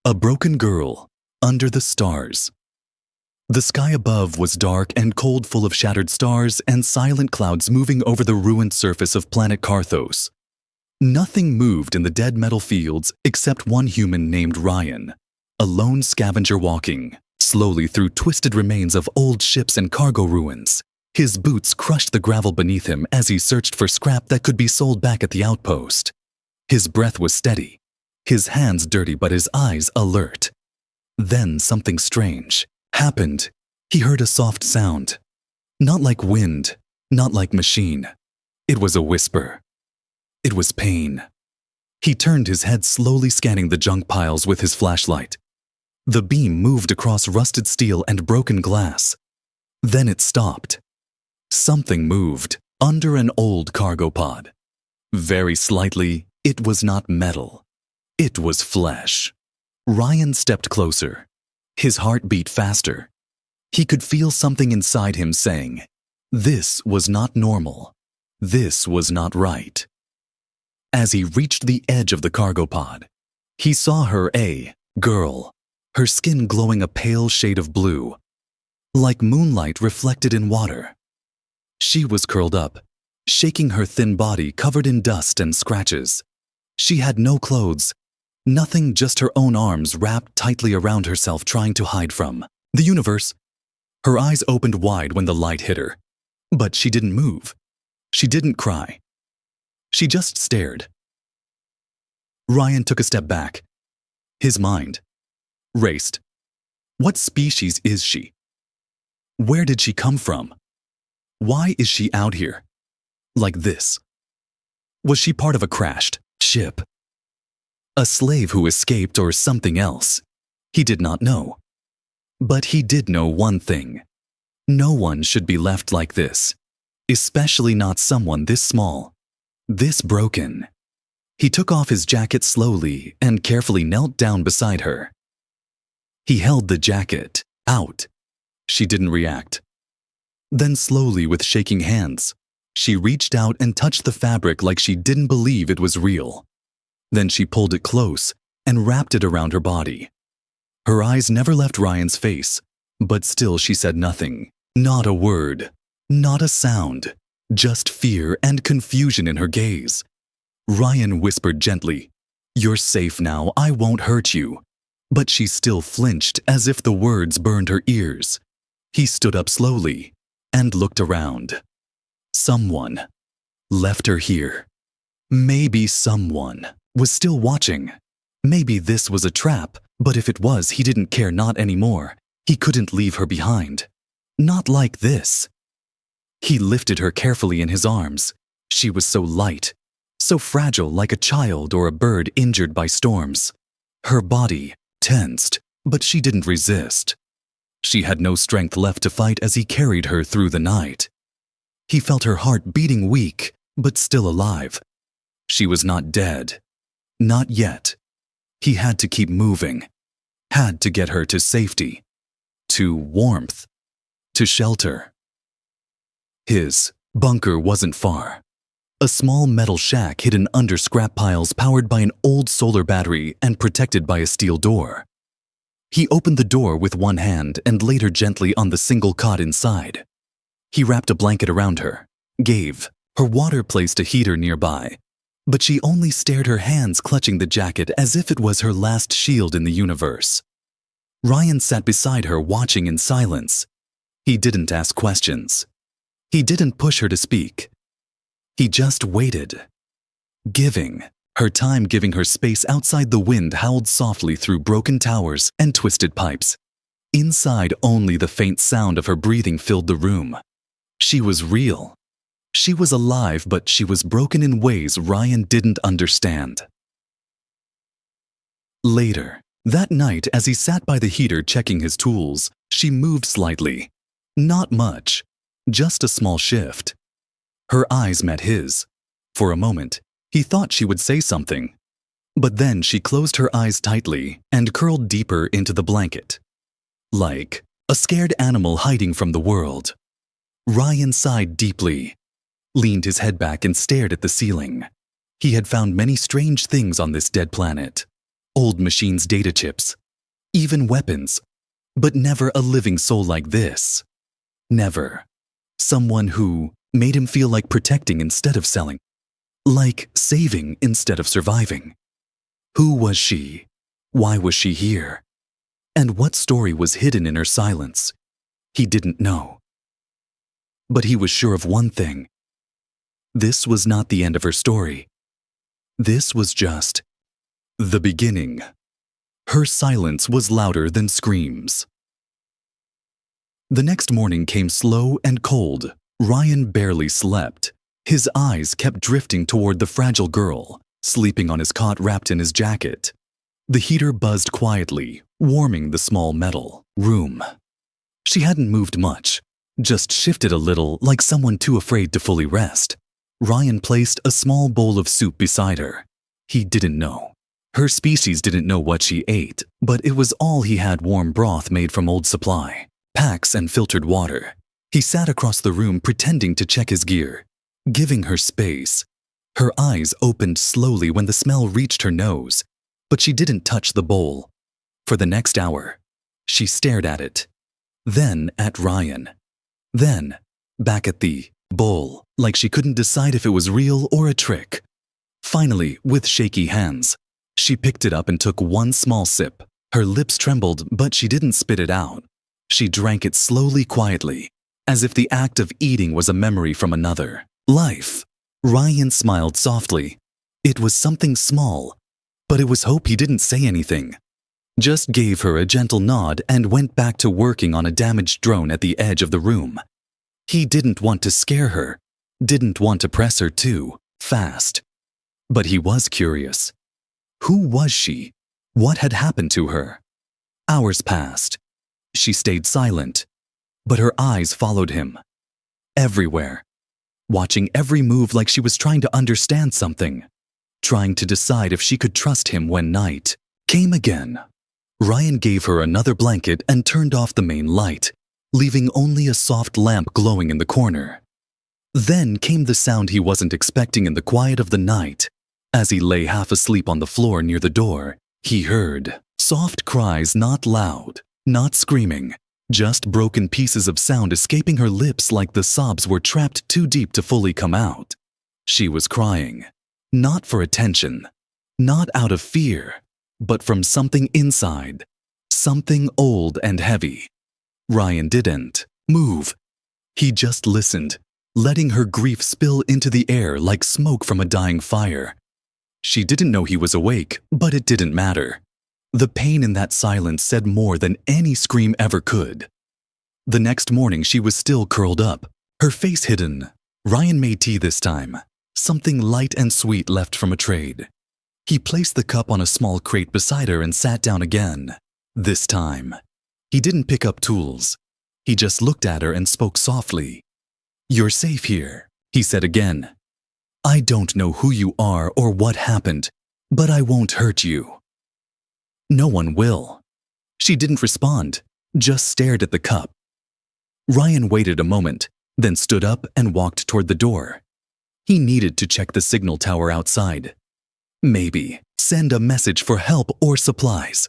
A broken girl, under the stars. The sky above was dark and cold, full of shattered stars and silent clouds moving over the ruined surface of planet Carthos. Nothing moved in the dead metal fields except one human named Ryan, a lone scavenger walking slowly through twisted remains of old ships and cargo ruins. His boots crushed the gravel beneath him as he searched for scrap that could be sold back at the outpost. His breath was steady, his hands dirty but his eyes alert. Then something strange happened. He heard a soft sound. Not like wind, not like machine. It was a whisper. It was pain. He turned his head, slowly scanning the junk piles with his flashlight. The beam moved across rusted steel and broken glass. Then it stopped. Something moved under an old cargo pod. Very slightly, it was not metal. It was flesh. Ryan stepped closer. His heart beat faster. He could feel something inside him saying, this was not normal. This was not right. As he reached the edge of the cargo pod, he saw her, a girl, her skin glowing a pale shade of blue, like moonlight reflected in water. She was curled up, shaking her thin body covered in dust and scratches. She had no clothes, nothing, just her own arms wrapped tightly around herself, trying to hide from the universe. Her eyes opened wide when the light hit her, but she didn't move. She didn't cry. She just stared. Ryan took a step back. His mind raced. What species is she? Where did she come from? Why is she out here? Like this? Was she part of a crashed ship? A slave who escaped, or something else? He did not know. But he did know one thing. No one should be left like this, especially not someone this small, this broken. He took off his jacket slowly and carefully knelt down beside her. He held the jacket out. She didn't react. Then slowly, with shaking hands, she reached out and touched the fabric like she didn't believe it was real. Then she pulled it close and wrapped it around her body. Her eyes never left Ryan's face, but still she said nothing. Not a word, not a sound, just fear and confusion in her gaze. Ryan whispered gently, "You're safe now, I won't hurt you." But she still flinched, as if the words burned her ears. He stood up slowly and looked around. Someone left her here. Maybe someone was still watching. Maybe this was a trap, but if it was, he didn't care, not anymore. He couldn't leave her behind. Not like this. He lifted her carefully in his arms. She was so light, so fragile, like a child or a bird injured by storms. Her body tensed, but she didn't resist. She had no strength left to fight as he carried her through the night. He felt her heart beating weak, but still alive. She was not dead. Not yet. He had to keep moving. Had to get her to safety. To warmth. To shelter. His bunker wasn't far. A small metal shack hidden under scrap piles, powered by an old solar battery and protected by a steel door. He opened the door with one hand and laid her gently on the single cot inside. He wrapped a blanket around her, gave her water, placed a heater nearby, but she only stared, her hands clutching the jacket as if it was her last shield in the universe. Ryan sat beside her, watching in silence. He didn't ask questions. He didn't push her to speak. He just waited, giving her time, giving her space. Outside, the wind howled softly through broken towers and twisted pipes. Inside, only the faint sound of her breathing filled the room. She was real. She was alive, but she was broken in ways Ryan didn't understand. Later, that night, as he sat by the heater checking his tools, she moved slightly. Not much, just a small shift. Her eyes met his. For a moment, he thought she would say something. But then she closed her eyes tightly and curled deeper into the blanket. Like a scared animal hiding from the world. Ryan sighed deeply, leaned his head back and stared at the ceiling. He had found many strange things on this dead planet. old machines' data chips, even weapons, but never a living soul like this. Never. Someone who made him feel like protecting instead of selling, like saving instead of surviving. Who was she? Why was she here? And what story was hidden in her silence? He didn't know. But he was sure of one thing. This was not the end of her story. This was just the beginning. Her silence was louder than screams. The next morning came slow and cold. Ryan barely slept. His eyes kept drifting toward the fragile girl, sleeping on his cot wrapped in his jacket. The heater buzzed quietly, warming the small metal room. She hadn't moved much, just shifted a little like someone too afraid to fully rest. Ryan placed a small bowl of soup beside her. He didn't know. Her species didn't know what she ate, but it was all he had: warm broth made from old supply, packs and filtered water. He sat across the room pretending to check his gear, giving her space. Her eyes opened slowly when the smell reached her nose, but she didn't touch the bowl. For the next hour, she stared at it, then at Ryan, then back at the bowl, like she couldn't decide if it was real or a trick. Finally, with shaky hands, she picked it up and took one small sip. Her lips trembled, but she didn't spit it out. She drank it slowly, quietly, as if the act of eating was a memory from another life. Ryan smiled softly. It was something small, but it was hope. He didn't say anything, just gave her a gentle nod and went back to working on a damaged drone at the edge of the room. He didn't want to scare her, didn't want to press her too fast. But he was curious. Who was she? What had happened to her? Hours passed. She stayed silent, but her eyes followed him. Everywhere. Watching every move like she was trying to understand something. Trying to decide if she could trust him when night came again. Ryan gave her another blanket and turned off the main light, leaving only a soft lamp glowing in the corner. Then came the sound he wasn't expecting in the quiet of the night. As he lay half asleep on the floor near the door, he heard soft cries, not loud, not screaming, just broken pieces of sound escaping her lips like the sobs were trapped too deep to fully come out. She was crying, not for attention, not out of fear, but from something inside, something old and heavy. Ryan didn't move. He just listened, letting her grief spill into the air like smoke from a dying fire. She didn't know he was awake, but it didn't matter. The pain in that silence said more than any scream ever could. The next morning she was still curled up, her face hidden. Ryan made tea this time, something light and sweet left from a trade. He placed the cup on a small crate beside her and sat down again. This time, he didn't pick up tools. He just looked at her and spoke softly. "You're safe here," he said again. "I don't know who you are or what happened, but I won't hurt you." "No one will." She didn't respond, just stared at the cup. Ryan waited a moment, then stood up and walked toward the door. He needed to check the signal tower outside. Maybe send a message for help or supplies.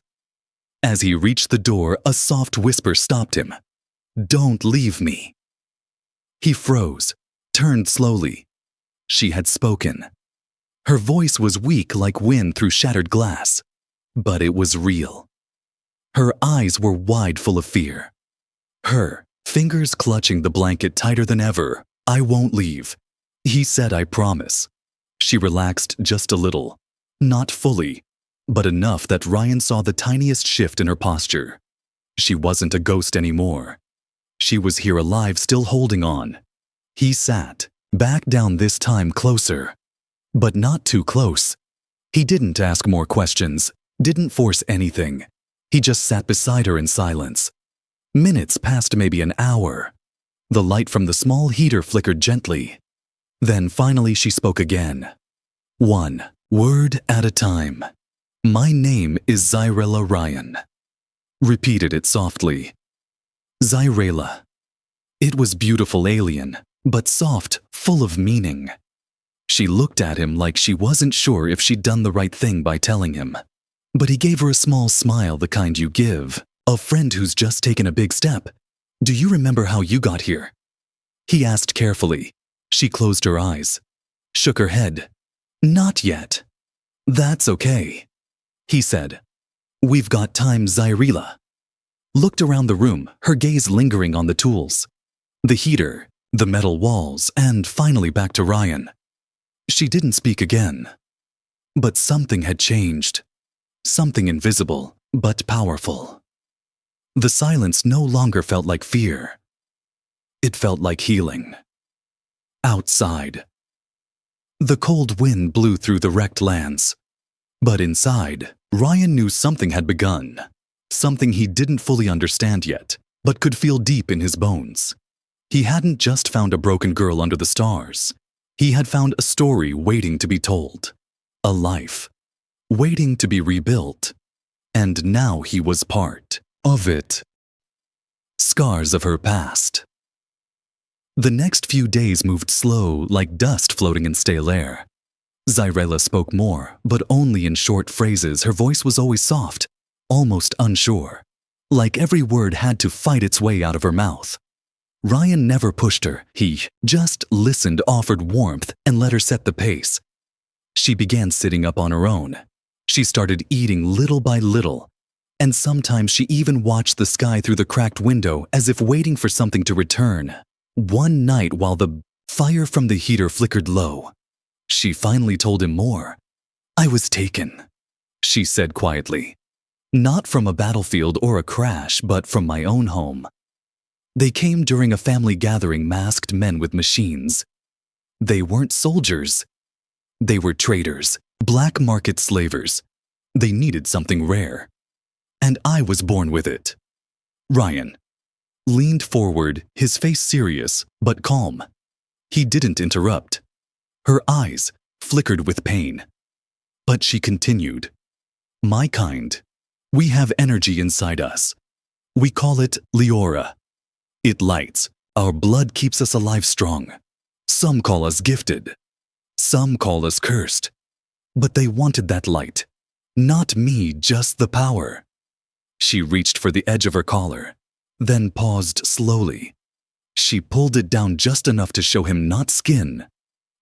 As he reached the door, a soft whisper stopped him. "Don't leave me." He froze, turned slowly. She had spoken. Her voice was weak like wind through shattered glass, but it was real. Her eyes were wide, full of fear. Her fingers clutching the blanket tighter than ever. "I won't leave." He said, "I promise." She relaxed just a little, not fully, but enough that Ryan saw the tiniest shift in her posture. She wasn't a ghost anymore. She was here, alive, still holding on. He sat, back down this time, closer, but not too close. He didn't ask more questions, didn't force anything. He just sat beside her in silence. Minutes passed, maybe an hour. The light from the small heater flickered gently. Then finally she spoke again. One word at a time. "My name is Zyrella Ryan." Repeated it softly. Zyrella. It was beautiful, alien, but soft, full of meaning. She looked at him like she wasn't sure if she'd done the right thing by telling him. But he gave her a small smile, the kind you give a friend who's just taken a big step. Do you remember how you got here? He asked carefully. She closed her eyes, shook her head. Not yet. That's okay, he said. We've got time. Zyrila looked around the room, her gaze lingering on the tools, the heater, the metal walls, and finally back to Ryan. She didn't speak again. But something had changed. Something invisible, but powerful. The silence no longer felt like fear. It felt like healing. Outside, the cold wind blew through the wrecked lands. But inside, Ryan knew something had begun. Something he didn't fully understand yet, but could feel deep in his bones. He hadn't just found a broken girl under the stars. He had found a story waiting to be told. A life, waiting to be rebuilt. And now he was part of it. Scars of her past. The next few days moved slow, like dust floating in stale air. Zyrela spoke more, but only in short phrases. Her voice was always soft, almost unsure, like every word had to fight its way out of her mouth. Ryan never pushed her. He just listened, offered warmth, and let her set the pace. She began sitting up on her own. She started eating little by little, and sometimes she even watched the sky through the cracked window as if waiting for something to return. One night, while the fire from the heater flickered low, she finally told him more. I was taken, she said quietly. Not from a battlefield or a crash, but from my own home. They came during a family gathering, masked men with machines. They weren't soldiers. They were traders, black market slavers. They needed something rare. And I was born with it. Ryan leaned forward, his face serious but calm. He didn't interrupt. Her eyes flickered with pain. But she continued. My kind. We have energy inside us. We call it Leora. It lights. Our blood keeps us alive strong. Some call us gifted. Some call us cursed. But they wanted that light. Not me, just the power. She reached for the edge of her collar, then paused slowly. She pulled it down just enough to show him not skin,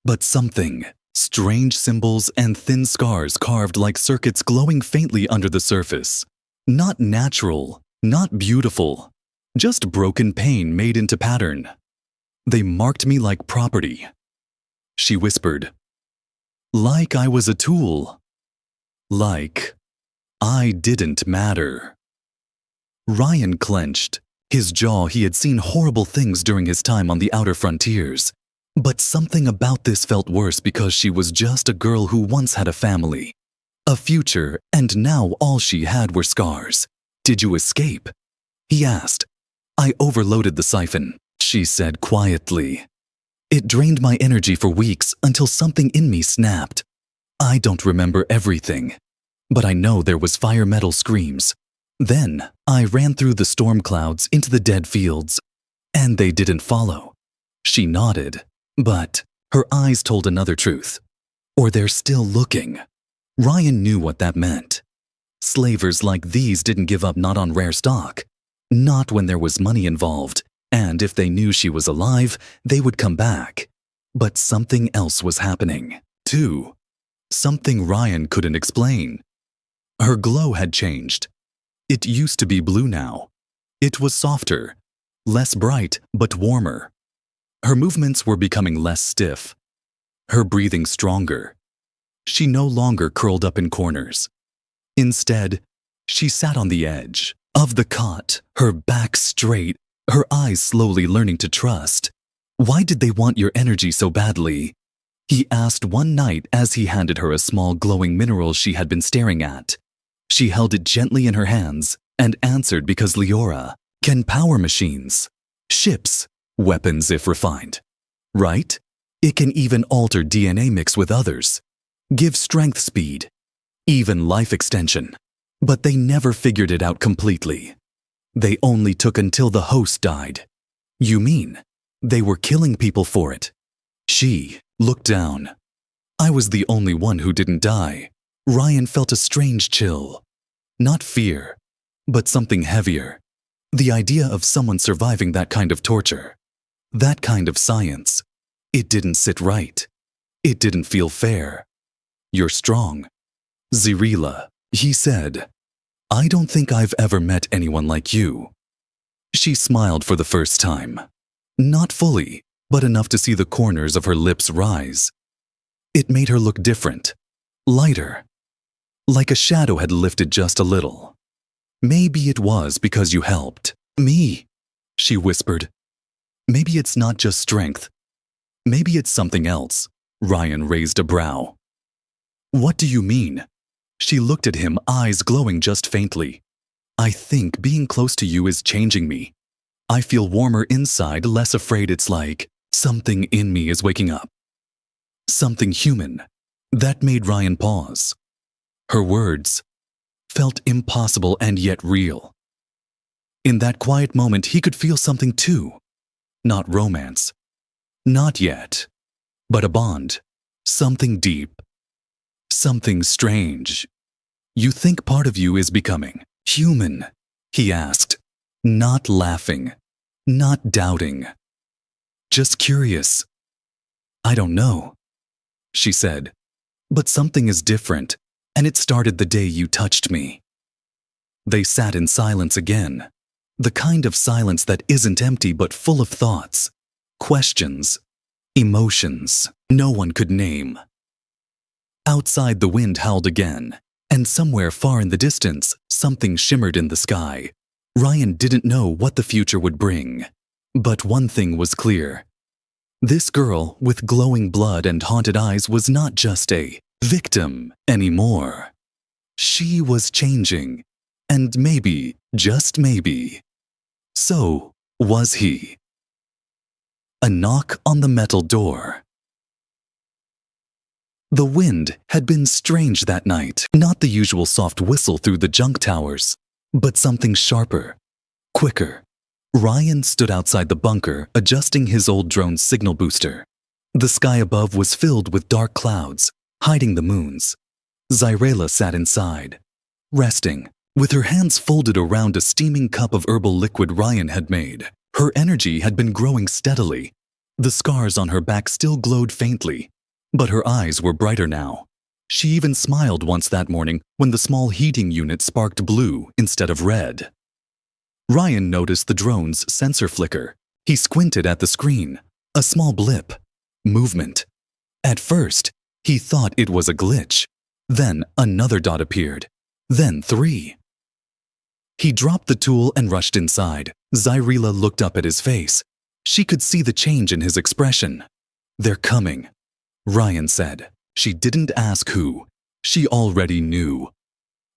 but something. Strange symbols and thin scars carved like circuits glowing faintly under the surface. Not natural, not beautiful, just broken pain made into pattern. They marked me like property. She whispered. Like I was a tool. Like I didn't matter. Ryan clenched. His jaw. He had seen horrible things during his time on the outer frontiers. But something about this felt worse because she was just a girl who once had a family, a future, and now all she had were scars. Did you escape? He asked. I overloaded the siphon, she said quietly. It drained my energy for weeks until something in me snapped. I don't remember everything, but I know there was fire metal screams. Then I ran through the storm clouds into the dead fields, and they didn't follow. She nodded. But her eyes told another truth. Or they're still looking. Ryan knew what that meant. Slavers like these didn't give up, not on rare stock. Not when there was money involved. And if they knew she was alive, they would come back. But something else was happening, too. Something Ryan couldn't explain. Her glow had changed. It used to be blue now. It was softer, less bright, but warmer. Her movements were becoming less stiff, her breathing stronger. She no longer curled up in corners. Instead, she sat on the edge of the cot, her back straight, her eyes slowly learning to trust. Why did they want your energy so badly? He asked one night as he handed her a small glowing mineral she had been staring at. She held it gently in her hands and answered because Leora can power machines, ships, weapons if refined, right? It can even alter DNA mix with others, give strength, speed, even life extension. But they never figured it out completely. They only took until the host died. You mean they were killing people for it? She looked down. I was the only one who didn't die. Ryan felt a strange chill. Not fear, but something heavier. The idea of someone surviving that kind of torture. That kind of science. It didn't sit right. It didn't feel fair. You're strong. Zarela, he said. I don't think I've ever met anyone like you. She smiled for the first time. Not fully, but enough to see the corners of her lips rise. It made her look different. Lighter. Like a shadow had lifted just a little. Maybe it was because you helped. Me, she whispered. Maybe it's not just strength. Maybe it's something else. Ryan raised a brow. What do you mean? She looked at him, eyes glowing just faintly. I think being close to you is changing me. I feel warmer inside, less afraid. It's like something in me is waking up. Something human. That made Ryan pause. Her words felt impossible and yet real. In that quiet moment, he could feel something too. Not romance. Not yet. But a bond. Something deep. Something strange. You think part of you is becoming human? He asked. Not laughing. Not doubting. Just curious. I don't know, she said. But something is different, and it started the day you touched me. They sat in silence again. The kind of silence that isn't empty but full of thoughts, questions, emotions no one could name. Outside, the wind howled again, and somewhere far in the distance, something shimmered in the sky. Ryan didn't know what the future would bring. But one thing was clear. This girl with glowing blood and haunted eyes was not just a victim anymore. She was changing. And maybe, just maybe, so was he. A knock on the metal door. The wind had been strange that night. Not the usual soft whistle through the junk towers, but something sharper, quicker. Ryan stood outside the bunker, adjusting his old drone's signal booster. The sky above was filled with dark clouds, hiding the moons. Zarela sat inside, resting, with her hands folded around a steaming cup of herbal liquid Ryan had made. Her energy had been growing steadily. The scars on her back still glowed faintly, but her eyes were brighter now. She even smiled once that morning when the small heating unit sparked blue instead of red. Ryan noticed the drone's sensor flicker. He squinted at the screen. A small blip. Movement. At first, he thought it was a glitch. Then another dot appeared. Then 3. He dropped the tool and rushed inside. Zarela looked up at his face. She could see the change in his expression. They're coming, Ryan said. She didn't ask who. She already knew.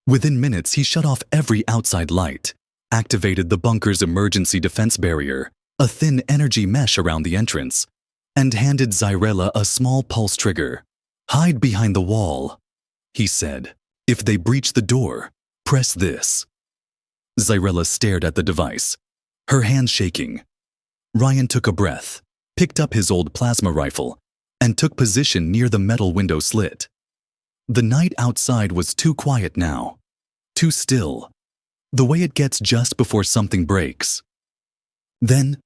Within minutes, he shut off every outside light, activated the bunker's emergency defense barrier, a thin energy mesh around the entrance, and handed Zarela a small pulse trigger. Hide behind the wall, he said. If they breach the door, press this. Zarela stared at the device, her hands shaking. Ryan took a breath, picked up his old plasma rifle, and took position near the metal window slit. The night outside was too quiet now, too still, the way it gets just before something breaks. Then,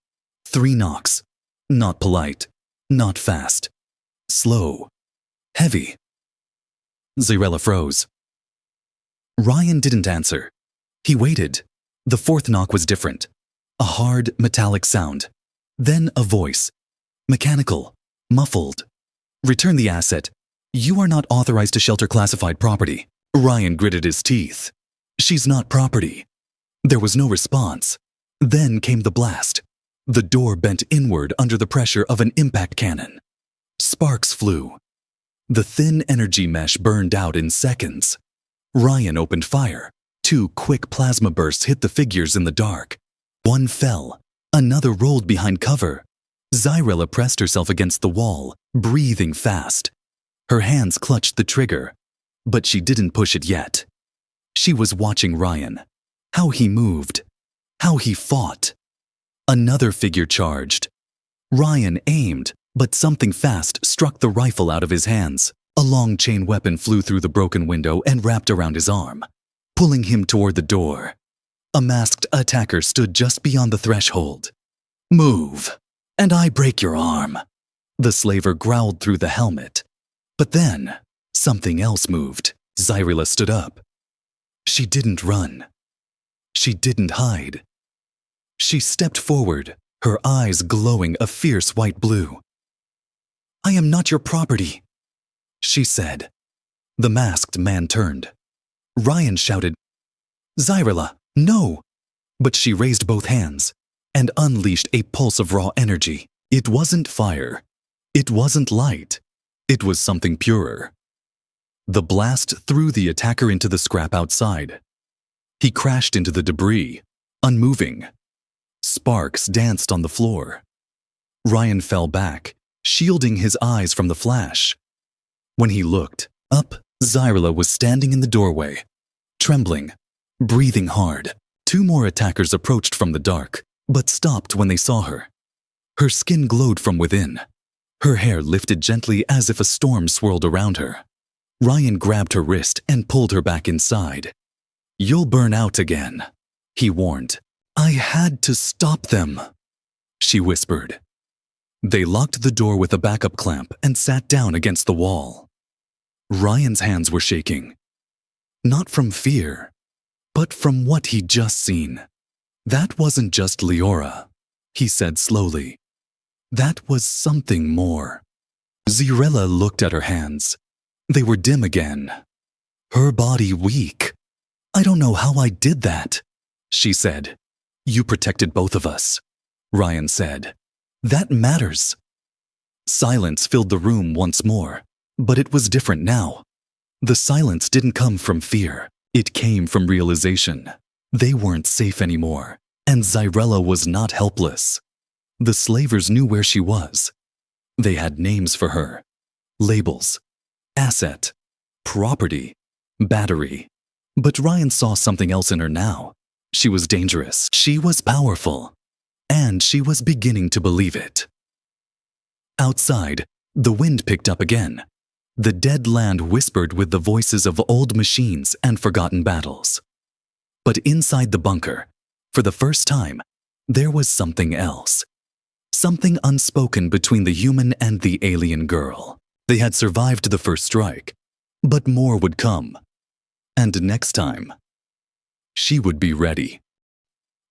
3 knocks. Not polite, not fast. Slow. Heavy. Zarela froze. Ryan didn't answer. He waited. The 4th knock was different. A hard, metallic sound. Then a voice. Mechanical. Muffled. Return the asset. You are not authorized to shelter classified property. Ryan gritted his teeth. She's not property. There was no response. Then came the blast. The door bent inward under the pressure of an impact cannon. Sparks flew. The thin energy mesh burned out in seconds. Ryan opened fire. 2 quick plasma bursts hit the figures in the dark. One fell. Another rolled behind cover. Zarela pressed herself against the wall, breathing fast. Her hands clutched the trigger, but she didn't push it yet. She was watching Ryan. How he moved. How he fought. Another figure charged. Ryan aimed, but something fast struck the rifle out of his hands. A A long chain weapon flew through the broken window and wrapped around his arm, pulling him toward the door. A masked attacker stood just beyond the threshold. "Move, and I break your arm," the slaver growled through the helmet. But then, something else moved. Zyrilla stood up. She didn't run. She didn't hide. She stepped forward, her eyes glowing a fierce white blue. "I am not your property," she said. The masked man turned. Ryan shouted, "Zyrilla, no!" But she raised both hands and unleashed a pulse of raw energy. It wasn't fire. It wasn't light. It was something purer. The blast threw the attacker into the scrap outside. He crashed into the debris, unmoving. Sparks danced on the floor. Ryan fell back, shielding his eyes from the flash. When he looked up, Zyrilla was standing in the doorway, trembling, breathing hard. 2 more attackers approached from the dark, but stopped when they saw her. Her skin glowed from within. Her hair lifted gently as if a storm swirled around her. Ryan grabbed her wrist and pulled her back inside. "You'll burn out again," he warned. "I had to stop them," she whispered. They locked the door with a backup clamp and sat down against the wall. Ryan's hands were shaking. Not from fear, but from what he'd just seen. "That wasn't just Leora," he said slowly. "That was something more." Zyrilla looked at her hands. They were dim again. Her body weak. "I don't know how I did that," she said. "You protected both of us," Ryan said. "That matters." Silence filled the room once more, but it was different now. The silence didn't come from fear. It came from realization. They weren't safe anymore, and Zyrilla was not helpless. The slavers knew where she was. They had names for her. Labels. Asset. Property. Battery. But Ryan saw something else in her now. She was dangerous. She was powerful. And she was beginning to believe it. Outside, the wind picked up again. The dead land whispered with the voices of old machines and forgotten battles. But inside the bunker, for the first time, there was something else. Something unspoken between the human and the alien girl. They had survived the first strike, but more would come. And next time, she would be ready.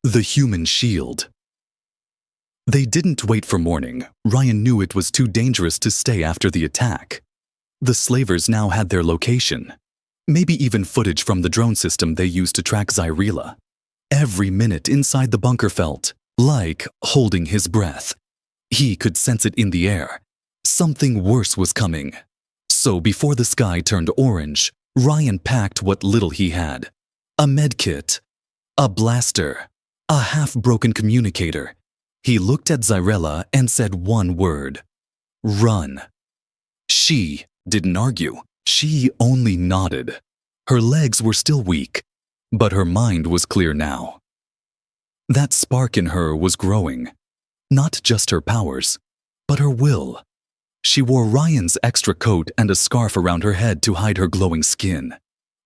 The human shield. They didn't wait for morning. Ryan knew it was too dangerous to stay after the attack. The slavers now had their location, maybe even footage from the drone system they used to track Zyrilla. Every minute inside the bunker felt like holding his breath. He could sense it in the air. Something worse was coming. So before the sky turned orange, Ryan packed what little he had. A medkit, a blaster, a half-broken communicator. He looked at Zyrilla and said one word: "Run." She didn't argue. She only nodded. Her legs were still weak, but her mind was clear now. That spark in her was growing. Not just her powers, but her will. She wore Ryan's extra coat and a scarf around her head to hide her glowing skin.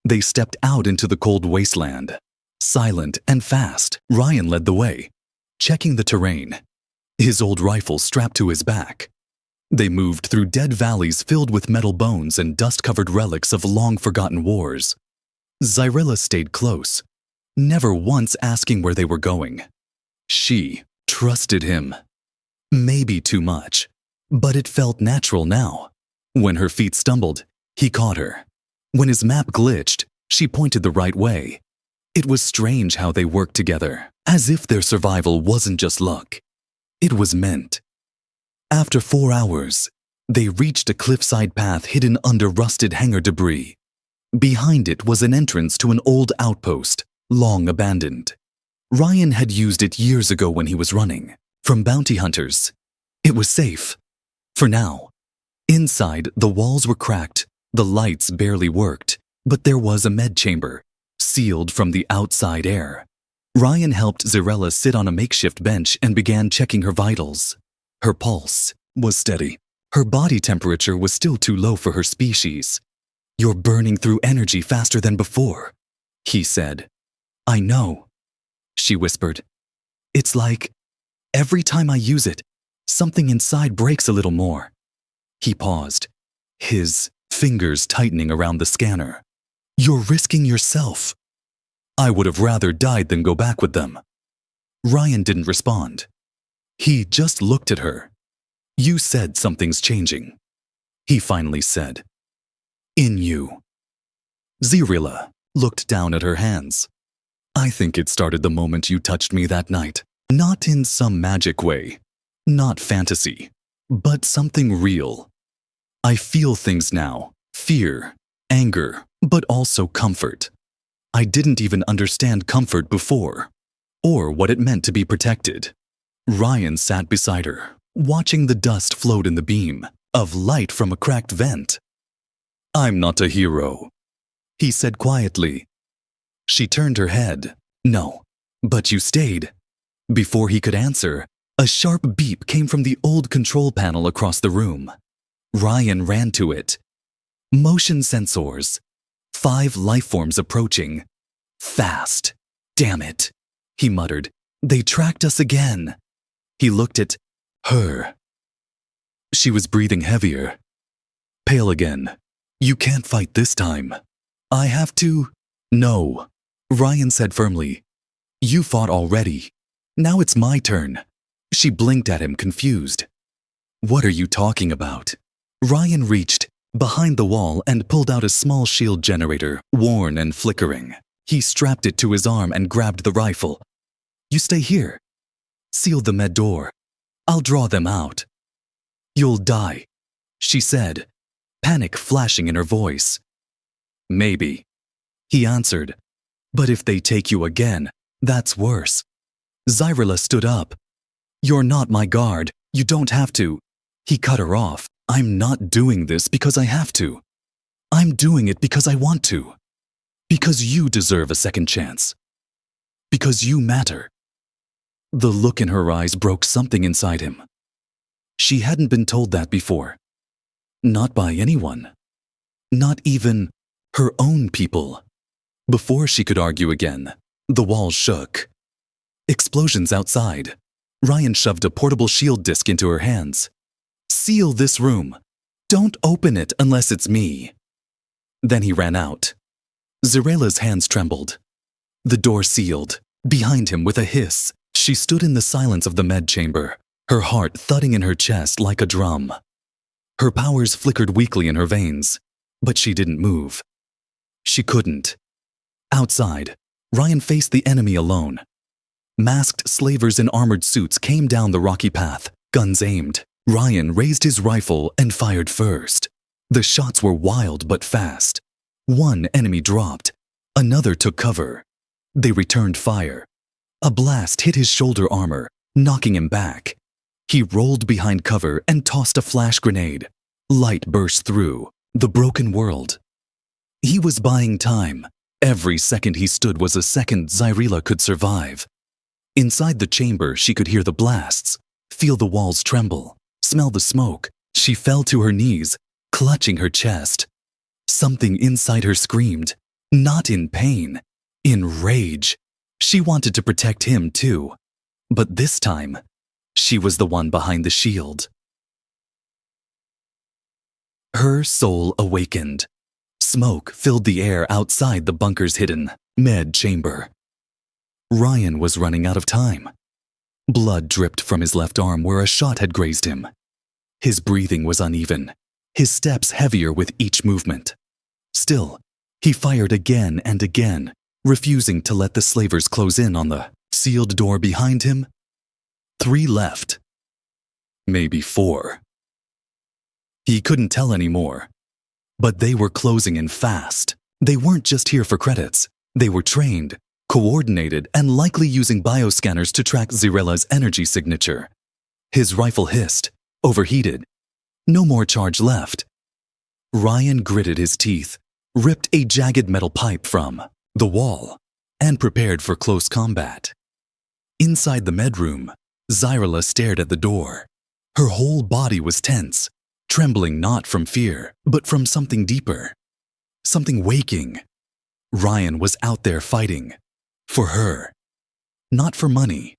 They stepped out into the cold wasteland. Silent and fast, Ryan led the way, checking the terrain, his old rifle strapped to his back. They moved through dead valleys filled with metal bones and dust-covered relics of long-forgotten wars. Zyrilla stayed close, never once asking where they were going. She trusted him. Maybe too much, but it felt natural now. When her feet stumbled, he caught her. When his map glitched, she pointed the right way. It was strange how they worked together, as if their survival wasn't just luck. It was meant. After 4 hours, they reached a cliffside path hidden under rusted hangar debris. Behind it was an entrance to an old outpost, long abandoned. Ryan had used it years ago when he was running from bounty hunters. It was safe. For now. Inside, the walls were cracked, the lights barely worked, but there was a med chamber, sealed from the outside air. Ryan helped Zyrilla sit on a makeshift bench and began checking her vitals. Her pulse was steady. Her body temperature was still too low for her species. "You're burning through energy faster than before," he said. "I know," she whispered. "It's like every time I use it, something inside breaks a little more." He paused, his fingers tightening around the scanner. "You're risking yourself." "I would have rather died than go back with them." Ryan didn't respond. He just looked at her. "You said something's changing," he finally said. "In you." Zirilla looked down at her hands. "I think it started the moment you touched me that night. Not in some magic way, not fantasy, but something real. I feel things now, fear, anger, but also comfort. I didn't even understand comfort before, or what it meant to be protected." Ryan sat beside her, watching the dust float in the beam of light from a cracked vent. "I'm not a hero," he said quietly. She turned her head. "No, but you stayed." Before he could answer, a sharp beep came from the old control panel across the room. Ryan ran to it. Motion sensors. 5 lifeforms approaching. "Fast. Damn it," he muttered. "They tracked us again." He looked at her. She was breathing heavier. "Pale again. You can't fight this time." "I have to." "No," Ryan said firmly. "You fought already. Now it's my turn." She blinked at him, confused. "What are you talking about?" Ryan reached behind the wall and pulled out a small shield generator, worn and flickering. He strapped it to his arm and grabbed the rifle. "You stay here. Seal the med door. I'll draw them out." "You'll die," she said, panic flashing in her voice. "Maybe," he answered. "But if they take you again, that's worse." Zyrilla stood up. "You're not my guard. You don't have to." He cut her off. "I'm not doing this because I have to. I'm doing it because I want to. Because you deserve a second chance. Because you matter." The look in her eyes broke something inside him. She hadn't been told that before. Not by anyone. Not even her own people. Before she could argue again, the wall shook. Explosions outside. Ryan shoved a portable shield disc into her hands. "Seal this room. Don't open it unless it's me." Then he ran out. Zirella's hands trembled. The door sealed. Behind him with a hiss, she stood in the silence of the med chamber, her heart thudding in her chest like a drum. Her powers flickered weakly in her veins, but she didn't move. She couldn't. Outside, Ryan faced the enemy alone. Masked slavers in armored suits came down the rocky path, guns aimed. Ryan raised his rifle and fired first. The shots were wild but fast. One enemy dropped. Another took cover. They returned fire. A blast hit his shoulder armor, knocking him back. He rolled behind cover and tossed a flash grenade. Light burst through. The broken world. He was buying time. Every second he stood was a second Zyrilla could survive. Inside the chamber, she could hear the blasts, feel the walls tremble, smell the smoke. She fell to her knees, clutching her chest. Something inside her screamed, not in pain, in rage. She wanted to protect him too. But this time, she was the one behind the shield. Her soul awakened. Smoke filled the air outside the bunker's hidden med chamber. Ryan was running out of time. Blood dripped from his left arm where a shot had grazed him. His breathing was uneven, his steps heavier with each movement. Still, he fired again and again, refusing to let the slavers close in on the sealed door behind him. 3 left. Maybe 4. He couldn't tell anymore. But they were closing in fast. They weren't just here for credits. They were trained, coordinated, and likely using bioscanners to track Zirella's energy signature. His rifle hissed, overheated. No more charge left. Ryan gritted his teeth, ripped a jagged metal pipe from the wall, and prepared for close combat. Inside the med room, Zyrilla stared at the door. Her whole body was tense, trembling not from fear, but from something deeper, something waking. Ryan was out there fighting. For her. Not for money.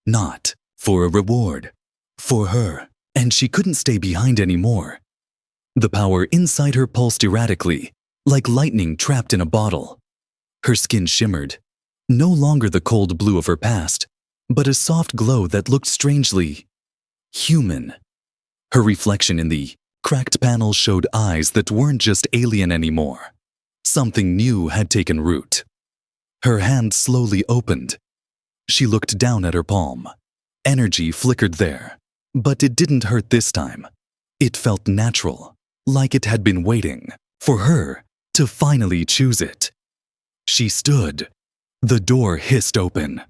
Not for a reward. For her. And she couldn't stay behind anymore. The power inside her pulsed erratically, like lightning trapped in a bottle. Her skin shimmered. No longer the cold blue of her past, but a soft glow that looked strangely human. Her reflection in the cracked panel showed eyes that weren't just alien anymore. Something new had taken root. Her hand slowly opened. She looked down at her palm. Energy flickered there, but it didn't hurt this time. It felt natural, like it had been waiting for her to finally choose it. She stood. The door hissed open.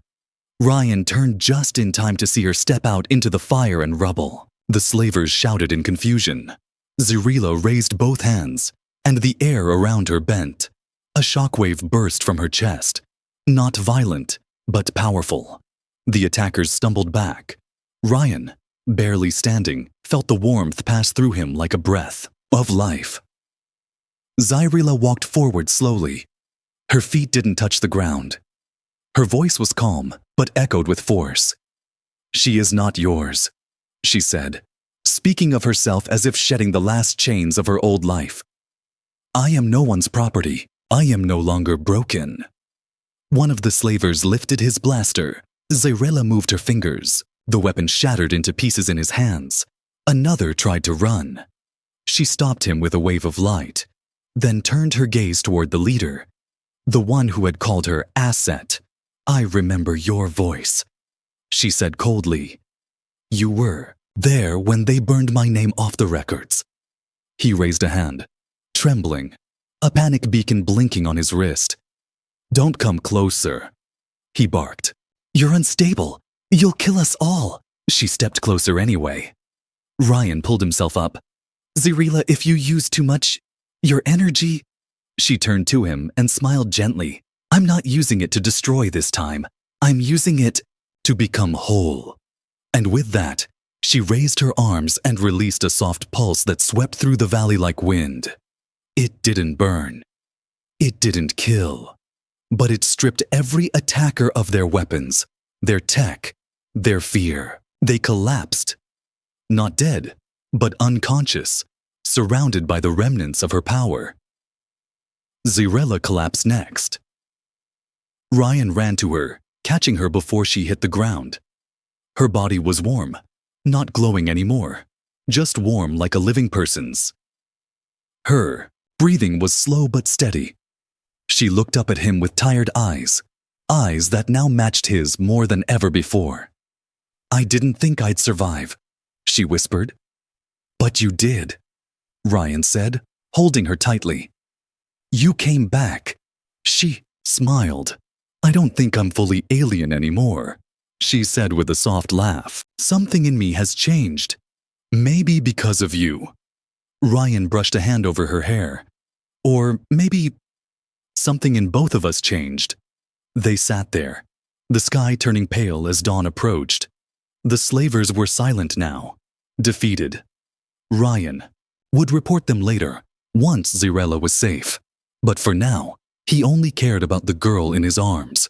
Ryan turned just in time to see her step out into the fire and rubble. The slavers shouted in confusion. Zarela raised both hands, and the air around her bent. A shockwave burst from her chest. Not violent, but powerful. The attackers stumbled back. Ryan, barely standing, felt the warmth pass through him like a breath of life. Zarela walked forward slowly. Her feet didn't touch the ground. Her voice was calm, but echoed with force. "She is not yours," she said, speaking of herself as if shedding the last chains of her old life. "I am no one's property. I am no longer broken." One of the slavers lifted his blaster. Zarela moved her fingers. The weapon shattered into pieces in his hands. Another tried to run. She stopped him with a wave of light, then turned her gaze toward the leader, the one who had called her asset. "I remember your voice," she said coldly. "You were there when they burned my name off the records." He raised a hand, trembling, a panic beacon blinking on his wrist. "Don't come closer," he barked. "You're unstable. You'll kill us all." She stepped closer anyway. Ryan pulled himself up. "Zarela, if you use too much, your energy..." She turned to him and smiled gently. "I'm not using it to destroy this time. I'm using it to become whole." And with that, she raised her arms and released a soft pulse that swept through the valley like wind. It didn't burn. It didn't kill. But it stripped every attacker of their weapons, their tech, their fear. They collapsed. Not dead, but unconscious, surrounded by the remnants of her power. Zarela collapsed next. Ryan ran to her, catching her before she hit the ground. Her body was warm, not glowing anymore, just warm like a living person's. Her breathing was slow but steady. She looked up at him with tired eyes, eyes that now matched his more than ever before. "I didn't think I'd survive," she whispered. "But you did," Ryan said, holding her tightly. "You came back." She smiled. "I don't think I'm fully alien anymore," she said with a soft laugh. "Something in me has changed. Maybe because of you." Ryan brushed a hand over her hair. "Or maybe something in both of us changed." They sat there, the sky turning pale as dawn approached. The slavers were silent now, defeated. Ryan would report them later, once Zarela was safe. But for now, he only cared about the girl in his arms.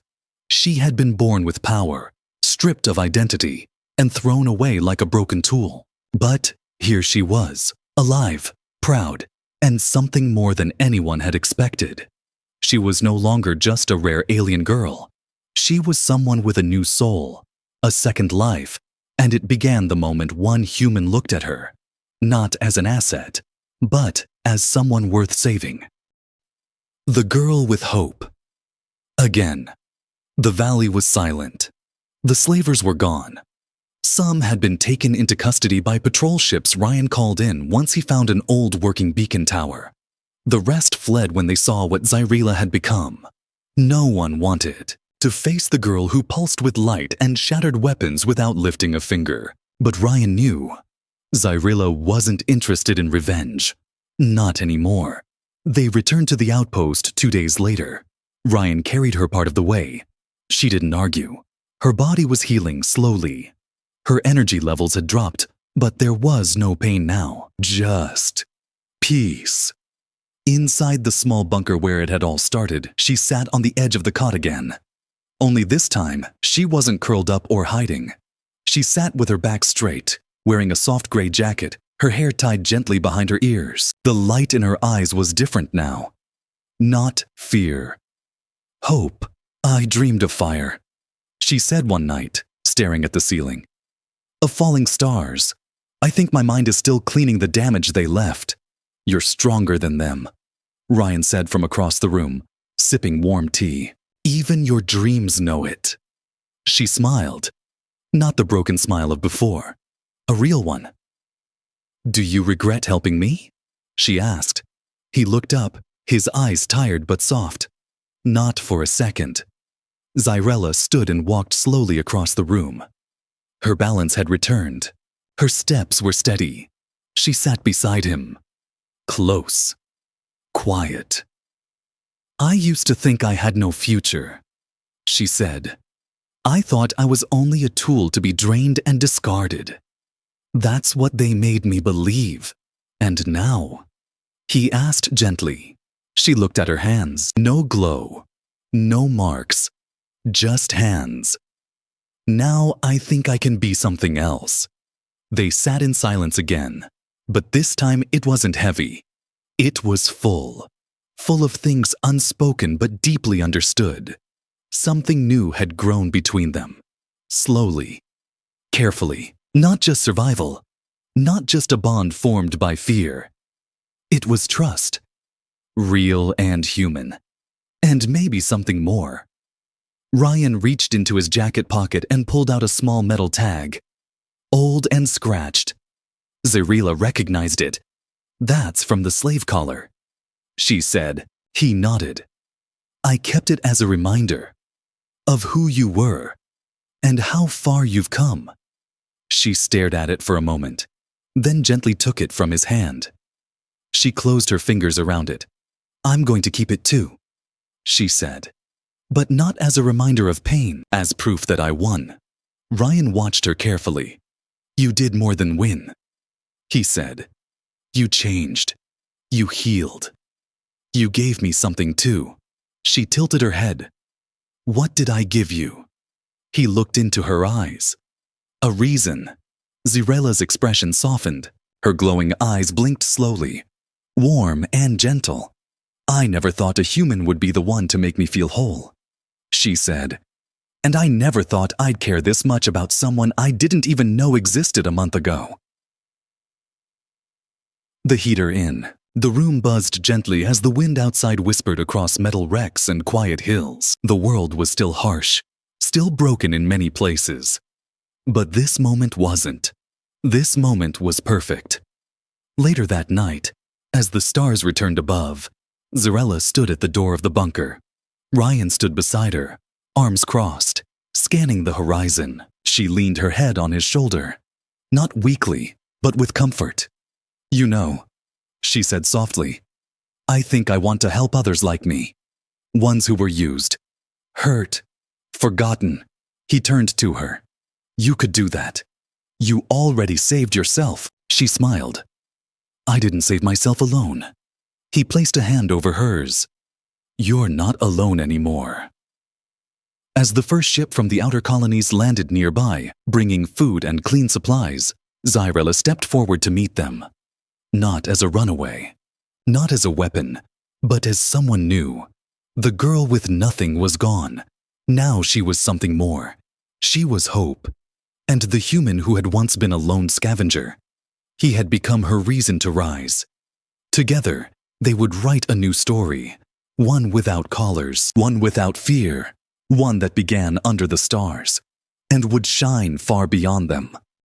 She had been born with power, stripped of identity, and thrown away like a broken tool. But here she was, alive, proud, and something more than anyone had expected. She was no longer just a rare alien girl. She was someone with a new soul, a second life, and it began the moment one human looked at her, not as an asset, but as someone worth saving. The girl with hope. Again, the valley was silent. The slavers were gone. Some had been taken into custody by patrol ships Ryan called in once he found an old working beacon tower. The rest fled when they saw what Zarela had become. No one wanted to face the girl who pulsed with light and shattered weapons without lifting a finger. But Ryan knew Zarela wasn't interested in revenge. Not anymore. They returned to the outpost 2 days later. Ryan carried her part of the way. She didn't argue. Her body was healing slowly. Her energy levels had dropped, But there was no pain now, just peace. Inside the small bunker where it had all started, she sat on the edge of the cot again. Only this time, she wasn't curled up or hiding. She sat with her back straight, wearing a soft gray jacket, her hair tied gently behind her ears. The light in her eyes was different now. Not fear. Hope. I dreamed of fire, she said one night, staring at the ceiling. Of falling stars. I think my mind is still cleaning the damage they left. You're stronger than them, Ryan said from across the room, sipping warm tea. Even your dreams know it. She smiled. Not the broken smile of before. A real one. Do you regret helping me? She asked. He looked up, his eyes tired but soft. Not for a second. Zyrella stood and walked slowly across the room. Her balance had returned. Her steps were steady. She sat beside him. Close. Quiet. I used to think I had no future, she said. I thought I was only a tool to be drained and discarded. That's what they made me believe. And now? He asked gently. She looked at her hands. No glow. No marks. Just hands. Now I think I can be something else. They sat in silence again, but this time it wasn't heavy. It was full. Full of things unspoken but deeply understood. Something new had grown between them. Slowly. Carefully. Not just survival. Not just a bond formed by fear. It was trust. Real and human. And maybe something more. Ryan reached into his jacket pocket and pulled out a small metal tag. Old and scratched. Zyrella recognized it. That's from the slave collar, she said. He nodded. I kept it as a reminder of who you were and how far you've come. She stared at it for a moment, then gently took it from his hand. She closed her fingers around it. I'm going to keep it too, she said. But not as a reminder of pain, as proof that I won. Ryan watched her carefully. You did more than win, he said. You changed. You healed. You gave me something too. She tilted her head. What did I give you? He looked into her eyes. A reason. Zyrella's expression softened. Her glowing eyes blinked slowly. Warm and gentle. I never thought a human would be the one to make me feel whole, she said. And I never thought I'd care this much about someone I didn't even know existed a month ago. The heater in. The room buzzed gently as the wind outside whispered across metal wrecks and quiet hills. The world was still harsh, still broken in many places. But this moment wasn't. This moment was perfect. Later that night, as the stars returned above, Zyrella stood at the door of the bunker. Ryan stood beside her, arms crossed, scanning the horizon. She leaned her head on his shoulder, not weakly, but with comfort. You know, she said softly, I think I want to help others like me. Ones who were used, hurt, forgotten. He turned to her. You could do that. You already saved yourself, she smiled. I didn't save myself alone. He placed a hand over hers. You're not alone anymore. As the first ship from the outer colonies landed nearby, bringing food and clean supplies, Zyrella stepped forward to meet them. Not as a runaway, not as a weapon, but as someone new. The girl with nothing was gone. Now she was something more. She was hope. And the human who had once been a lone scavenger. He had become her reason to rise. Together, they would write a new story. One without collars, one without fear, one that began under the stars and would shine far beyond them.